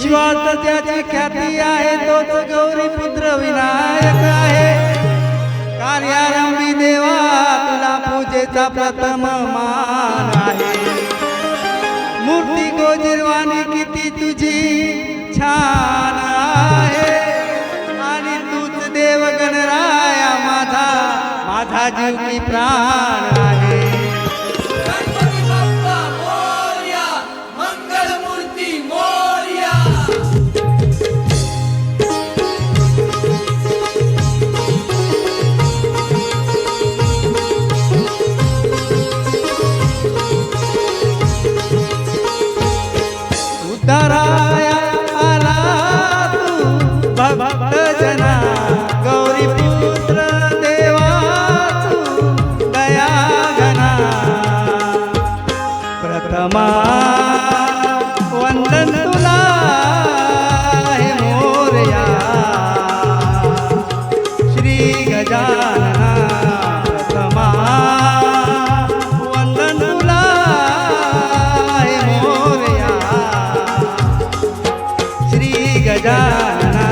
विश्वात त्याची ख्याती आहे, तोच गौरी पुत्र विनायक आहे। कार्यारंभी देवा तुला पूजेचा प्रथम मान आहे। मूर्ती गोजिरवाणी किती तुझी छान आहे, आणि तूच देव गणराया माझा, माझा जीव की प्राण आहे। गणपती बाप्पा मोरया, मंगलमूर्ती मोरया। उद्धाराया आला तू भक्त जना, गौरी पुत्र देवा तू दया घना। प्रथमा वंदन तुला हे मोरया, श्री गजानना। प्रथमा वंदन तुला हे मोरया, श्री गजानना।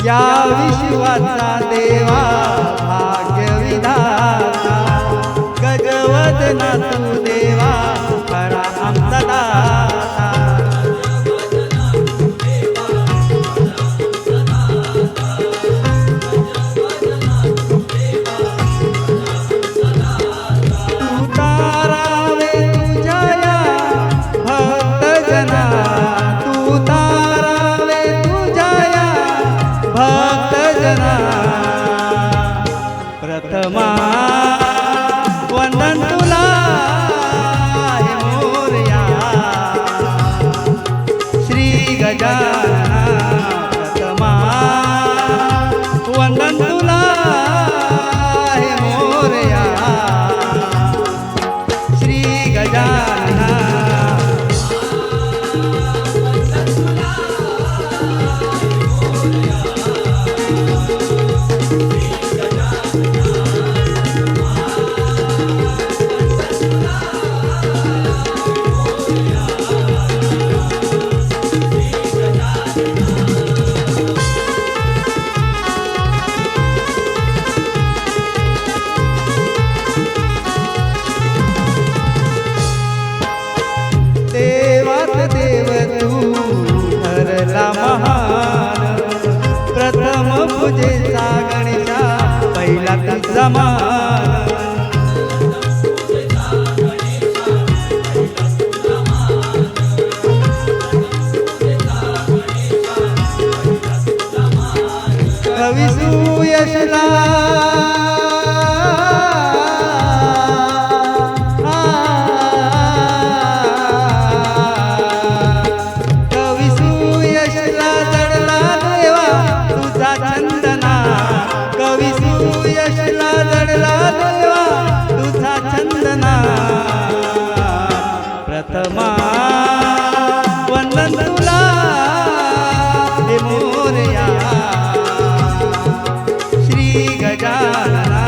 या विश्वाचा देवा भाग्य विधाता, गजवदना तू देवा खरा आमचा दाता। तू तारावे तुझ्या या भक्त जना, तू तारावे तुझ्या या भक्त जना। प्रथमा वंदन तुला हे मोरया, श्री गजानना। प्रथमा वंदन तुला हे मोरया, श्री गजानना। देवात देव तू ठरला महान, प्रथम पूजेचा गणेशा पहिला तुझा मान। कवी सुयशला प्रथमा वंदन तुला हे मोरया, श्री गजानना।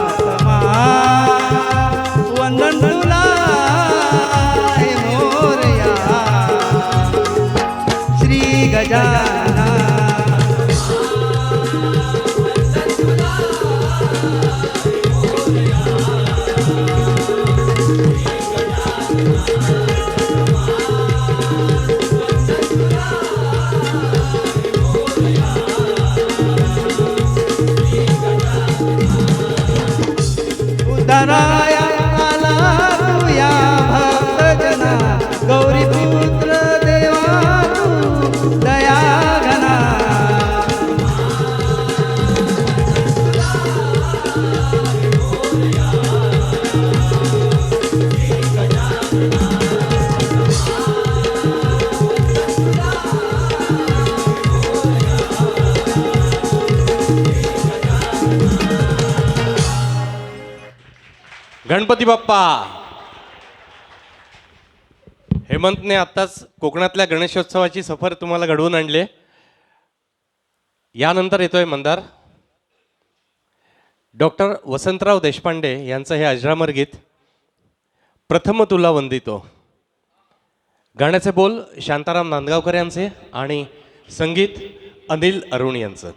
प्रथमा वंदन तुला हे मोरया, श्री गजानना। उद्धाराया आला तू या भक्त जना, गौरी पुत्र देवा तू दया घना। गणपती बाप्पा. हेमंतने आत्ताच कोकणातल्या गणेशोत्सवाची सफर तुम्हाला घडवून आणले. यानंतर येतोय मंदार. डॉक्टर वसंतराव देशपांडे यांचं हे अजरामर गीत प्रथम तुला वंदितो. गाण्याचे बोल शांताराम नांदगावकर यांचे आणि संगीत अनिल अरुण यांचं.